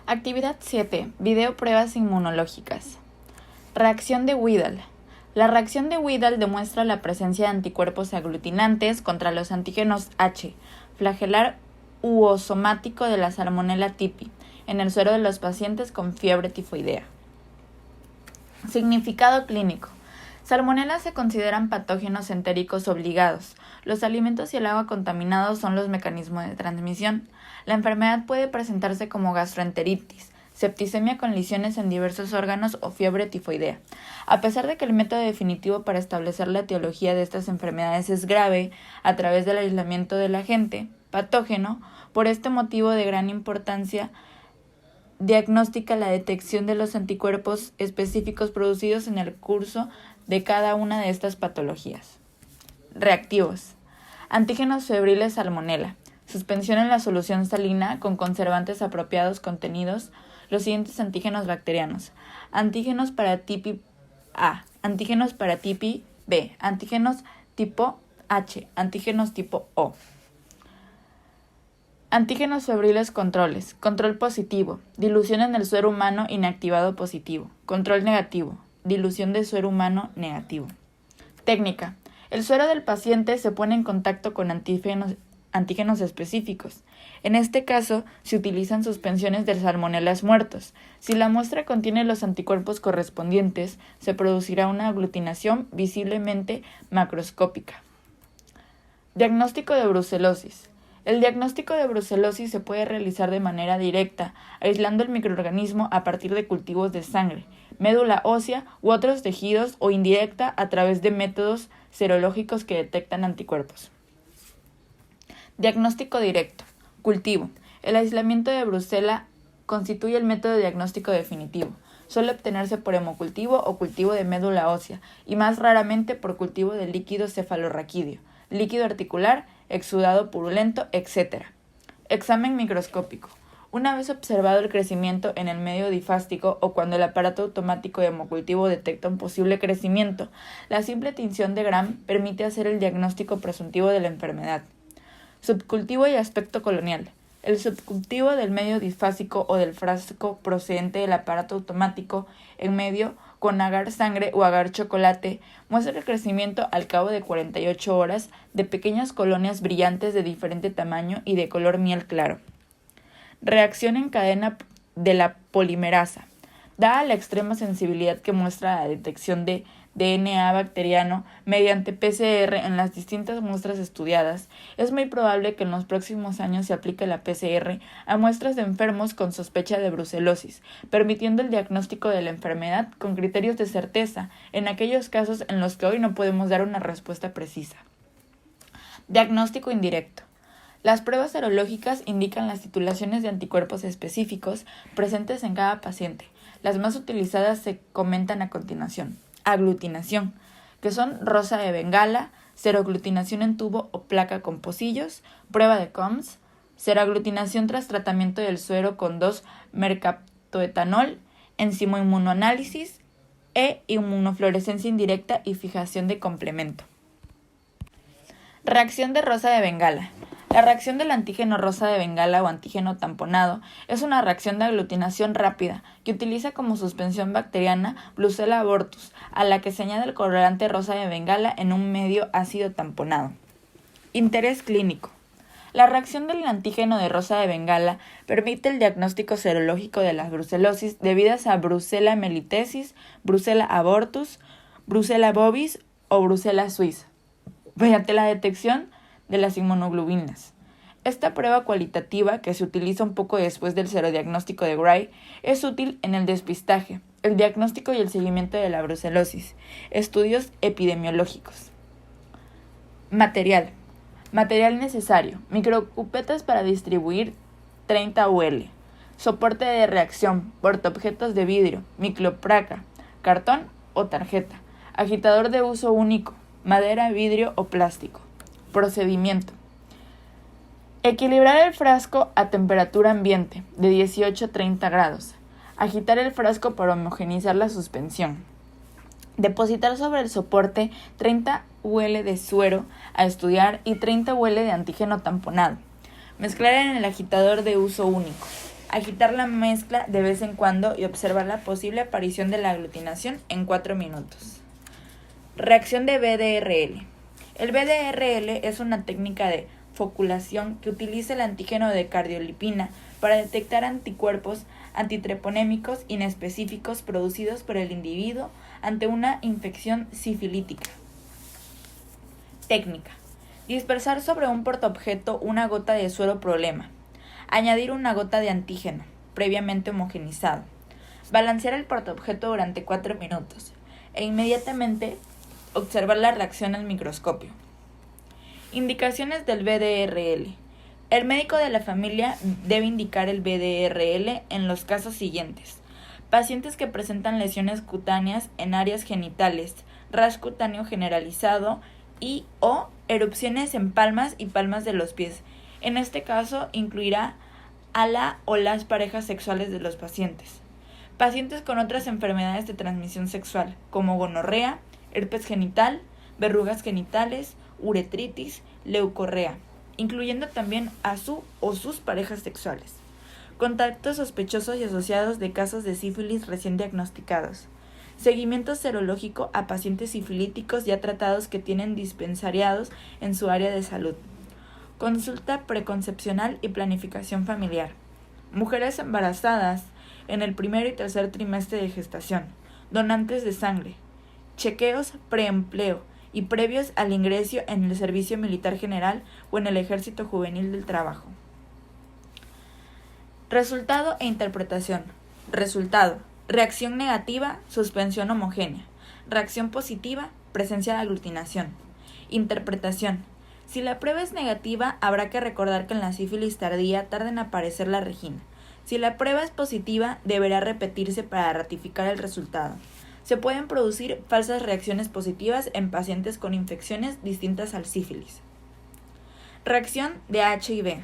Actividad 7. Video pruebas inmunológicas. Reacción de Widal. La reacción de Widal demuestra la presencia de anticuerpos aglutinantes contra los antígenos H, flagelar u osomático de la Salmonella typhi, en el suero de los pacientes con fiebre tifoidea. Significado clínico. Salmonella se consideran patógenos entéricos obligados. Los alimentos y el agua contaminados son los mecanismos de transmisión. La enfermedad puede presentarse como gastroenteritis, septicemia con lesiones en diversos órganos o fiebre tifoidea. A pesar de que el método definitivo para establecer la etiología de estas enfermedades es grave a través del aislamiento del agente patógeno, por este motivo de gran importancia diagnóstica la detección de los anticuerpos específicos producidos en el curso de cada una de estas patologías. Reactivos. Antígenos febriles Salmonella. Suspensión en la solución salina con conservantes apropiados contenidos los siguientes antígenos bacterianos. Antígenos para TIPI A, antígenos para TIPI B, antígenos tipo H, antígenos tipo O. Antígenos febriles controles. Control positivo. Dilución en el suero humano inactivado positivo. Control negativo. Dilución de suero humano negativo. Técnica. El suero del paciente se pone en contacto con antígenos específicos. En este caso, se utilizan suspensiones de salmonelas muertos. Si la muestra contiene los anticuerpos correspondientes, se producirá una aglutinación visiblemente macroscópica. Diagnóstico de brucelosis. El diagnóstico de brucelosis se puede realizar de manera directa, aislando el microorganismo a partir de cultivos de sangre, médula ósea u otros tejidos, o indirecta a través de métodos serológicos que detectan anticuerpos. Diagnóstico directo. Cultivo. El aislamiento de Brucella constituye el método diagnóstico definitivo. Suele obtenerse por hemocultivo o cultivo de médula ósea, y más raramente por cultivo de líquido cefalorraquídeo, líquido articular, exudado purulento, etc. Examen microscópico. Una vez observado el crecimiento en el medio difástico o cuando el aparato automático de hemocultivo detecta un posible crecimiento, la simple tinción de Gram permite hacer el diagnóstico presuntivo de la enfermedad. Subcultivo y aspecto colonial. El subcultivo del medio disfásico o del frasco procedente del aparato automático en medio con agar sangre o agar chocolate muestra el crecimiento al cabo de 48 horas de pequeñas colonias brillantes de diferente tamaño y de color miel claro. Reacción en cadena de la polimerasa. Dada la extrema sensibilidad que muestra la detección de DNA bacteriano mediante PCR en las distintas muestras estudiadas, es muy probable que en los próximos años se aplique la PCR a muestras de enfermos con sospecha de brucelosis, permitiendo el diagnóstico de la enfermedad con criterios de certeza en aquellos casos en los que hoy no podemos dar una respuesta precisa. Diagnóstico indirecto. Las pruebas serológicas indican las titulaciones de anticuerpos específicos presentes en cada paciente. Las más utilizadas se comentan a continuación. Aglutinación, que son rosa de Bengala, seroaglutinación en tubo o placa con pocillos, prueba de COMS, seroaglutinación tras tratamiento del suero con 2-mercaptoetanol, enzimoinmunoanálisis e inmunofluorescencia indirecta y fijación de complemento. Reacción de rosa de Bengala. La reacción del antígeno rosa de Bengala o antígeno tamponado es una reacción de aglutinación rápida que utiliza como suspensión bacteriana Brucella abortus, a la que se añade el colorante rosa de Bengala en un medio ácido tamponado. Interés clínico. La reacción del antígeno de rosa de Bengala permite el diagnóstico serológico de la brucelosis debidas a Brucella melitesis, Brucella abortus, Brucella bovis o Brucella suis, mediante la detección de las inmunoglobulinas. Esta prueba cualitativa, que se utiliza un poco después del serodiagnóstico de Gray, es útil en el despistaje, el diagnóstico y el seguimiento de la brucelosis. Estudios epidemiológicos. Material. Material necesario. Microcupetas para distribuir 30 UL. Soporte de reacción, portaobjetos de vidrio, microplaca, cartón o tarjeta. Agitador de uso único, madera, vidrio o plástico. Procedimiento. Equilibrar el frasco a temperatura ambiente de 18 a 30 grados. Agitar el frasco para homogeneizar la suspensión. Depositar sobre el soporte 30 UL de suero a estudiar y 30 UL de antígeno tamponado. Mezclar en el agitador de uso único. Agitar la mezcla de vez en cuando y observar la posible aparición de la aglutinación en 4 minutos. Reacción de BDRL. El BDRL es una técnica de foculación que utiliza el antígeno de cardiolipina para detectar anticuerpos antitreponémicos inespecíficos producidos por el individuo ante una infección sifilítica. Técnica. Dispersar sobre un portaobjeto una gota de suero problema. Añadir una gota de antígeno, previamente homogenizado. Balancear el portaobjeto durante 4 minutos e inmediatamente observar la reacción al microscopio. Indicaciones del BDRL. El médico de la familia debe indicar el BDRL en los casos siguientes: pacientes que presentan lesiones cutáneas en áreas genitales, rash cutáneo generalizado y o erupciones en palmas y palmas de los pies. En este caso incluirá a la o las parejas sexuales de los pacientes. Pacientes con otras enfermedades de transmisión sexual como gonorrea, herpes genital, verrugas genitales, uretritis, leucorrea, incluyendo también a su o sus parejas sexuales. Contactos sospechosos y asociados de casos de sífilis recién diagnosticados. Seguimiento serológico a pacientes sifilíticos ya tratados que tienen dispensariados en su área de salud. Consulta preconcepcional y planificación familiar. Mujeres embarazadas en el 1er y 3er trimestre de gestación. Donantes de sangre. Chequeos preempleo y previos al ingreso en el servicio militar general o en el ejército juvenil del trabajo. Resultado e interpretación. Resultado: reacción negativa, suspensión homogénea. Reacción positiva, presencia de aglutinación. Interpretación: si la prueba es negativa, habrá que recordar que en la sífilis tardía tarda en aparecer la regina. Si la prueba es positiva, deberá repetirse para ratificar el resultado. Se pueden producir falsas reacciones positivas en pacientes con infecciones distintas al sífilis. Reacción de HIV.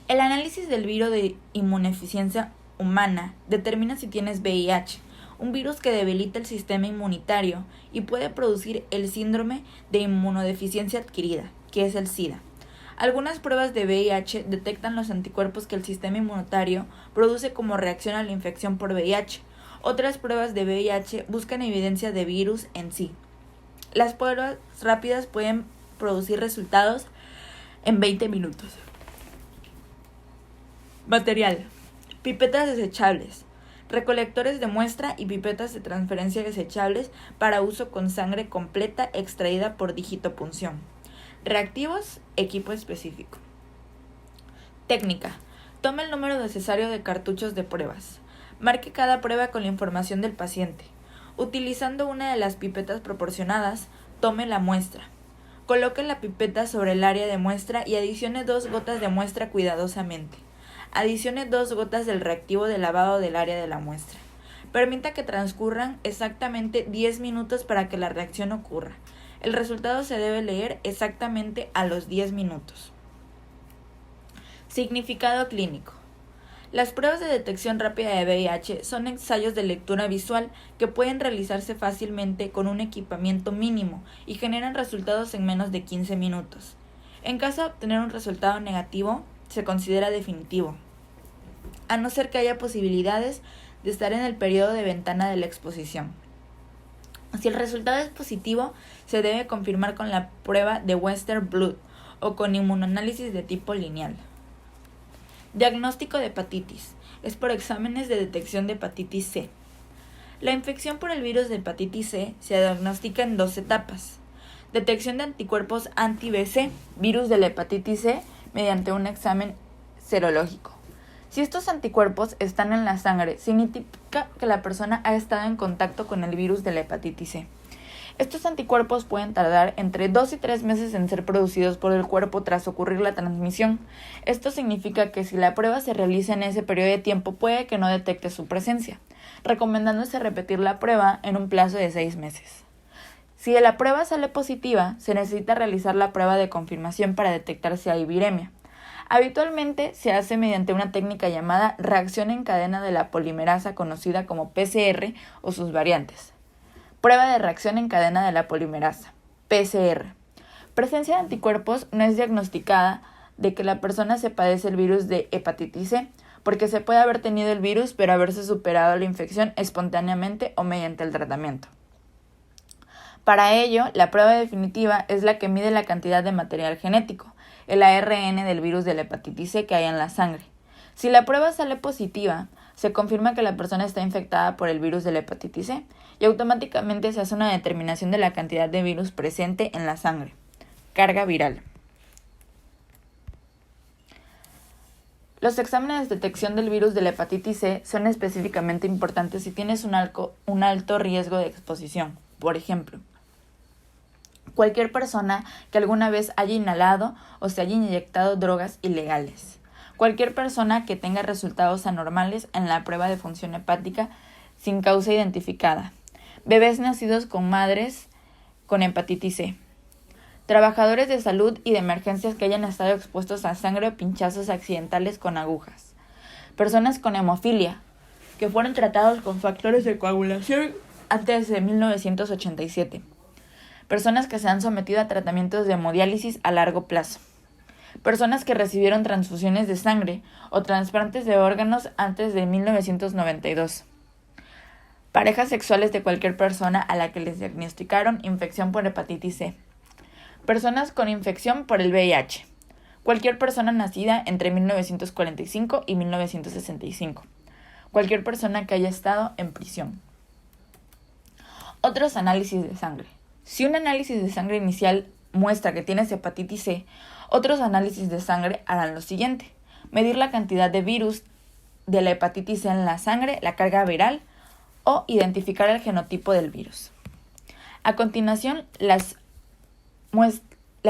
El análisis del virus de inmunodeficiencia humana determina si tienes VIH, un virus que debilita el sistema inmunitario y puede producir el síndrome de inmunodeficiencia adquirida, que es el SIDA. Algunas pruebas de VIH detectan los anticuerpos que el sistema inmunitario produce como reacción a la infección por VIH. Otras pruebas de VIH buscan evidencia de virus en sí. Las pruebas rápidas pueden producir resultados en 20 minutos. Material: pipetas desechables, recolectores de muestra y pipetas de transferencia desechables para uso con sangre completa extraída por digitopunción. Reactivos: equipo específico. Técnica: tome el número necesario de cartuchos de pruebas. Marque cada prueba con la información del paciente. Utilizando una de las pipetas proporcionadas, tome la muestra. Coloque la pipeta sobre el área de muestra y adicione 2 gotas de muestra cuidadosamente. Adicione 2 gotas del reactivo de lavado del área de la muestra. Permita que transcurran exactamente 10 minutos para que la reacción ocurra. El resultado se debe leer exactamente a los 10 minutos. Significado clínico. Las pruebas de detección rápida de VIH son ensayos de lectura visual que pueden realizarse fácilmente con un equipamiento mínimo y generan resultados en menos de 15 minutos. En caso de obtener un resultado negativo, se considera definitivo, a no ser que haya posibilidades de estar en el periodo de ventana de la exposición. Si el resultado es positivo, se debe confirmar con la prueba de Western Blot o con inmunoanálisis de tipo lineal. Diagnóstico de hepatitis. Es por exámenes de detección de hepatitis C. La infección por el virus de hepatitis C se diagnostica en 2 etapas. Detección de anticuerpos anti-BC, virus de la hepatitis C, mediante un examen serológico. Si estos anticuerpos están en la sangre, significa que la persona ha estado en contacto con el virus de la hepatitis C. Estos anticuerpos pueden tardar entre 2 y 3 meses en ser producidos por el cuerpo tras ocurrir la transmisión. Esto significa que si la prueba se realiza en ese periodo de tiempo, puede que no detecte su presencia, recomendándose repetir la prueba en un plazo de 6 meses. Si la prueba sale positiva, se necesita realizar la prueba de confirmación para detectar si hay viremia. Habitualmente se hace mediante una técnica llamada reacción en cadena de la polimerasa, conocida como PCR o sus variantes. Prueba de reacción en cadena de la polimerasa, PCR. Presencia de anticuerpos no es diagnosticada de que la persona se padece el virus de hepatitis C, porque se puede haber tenido el virus pero haberse superado la infección espontáneamente o mediante el tratamiento. Para ello, la prueba definitiva es la que mide la cantidad de material genético, el ARN del virus de la hepatitis C que hay en la sangre. Si la prueba sale positiva, se confirma que la persona está infectada por el virus de la hepatitis C y automáticamente se hace una determinación de la cantidad de virus presente en la sangre. Carga viral. Los exámenes de detección del virus de la hepatitis C son específicamente importantes si tienes un alto riesgo de exposición. Por ejemplo, cualquier persona que alguna vez haya inhalado o se haya inyectado drogas ilegales. Cualquier persona que tenga resultados anormales en la prueba de función hepática sin causa identificada. Bebés nacidos con madres con hepatitis C. Trabajadores de salud y de emergencias que hayan estado expuestos a sangre o pinchazos accidentales con agujas. Personas con hemofilia, que fueron tratados con factores de coagulación antes de 1987. Personas que se han sometido a tratamientos de hemodiálisis a largo plazo. Personas que recibieron transfusiones de sangre o trasplantes de órganos antes de 1992. Parejas sexuales de cualquier persona a la que les diagnosticaron infección por hepatitis C. Personas con infección por el VIH. Cualquier persona nacida entre 1945 y 1965. Cualquier persona que haya estado en prisión. Otros análisis de sangre. Si un análisis de sangre inicial muestra que tienes hepatitis C, otros análisis de sangre harán lo siguiente: medir la cantidad de virus de la hepatitis C en la sangre, la carga viral o identificar el genotipo del virus. A continuación, la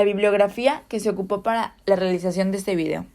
bibliografía que se ocupó para la realización de este video.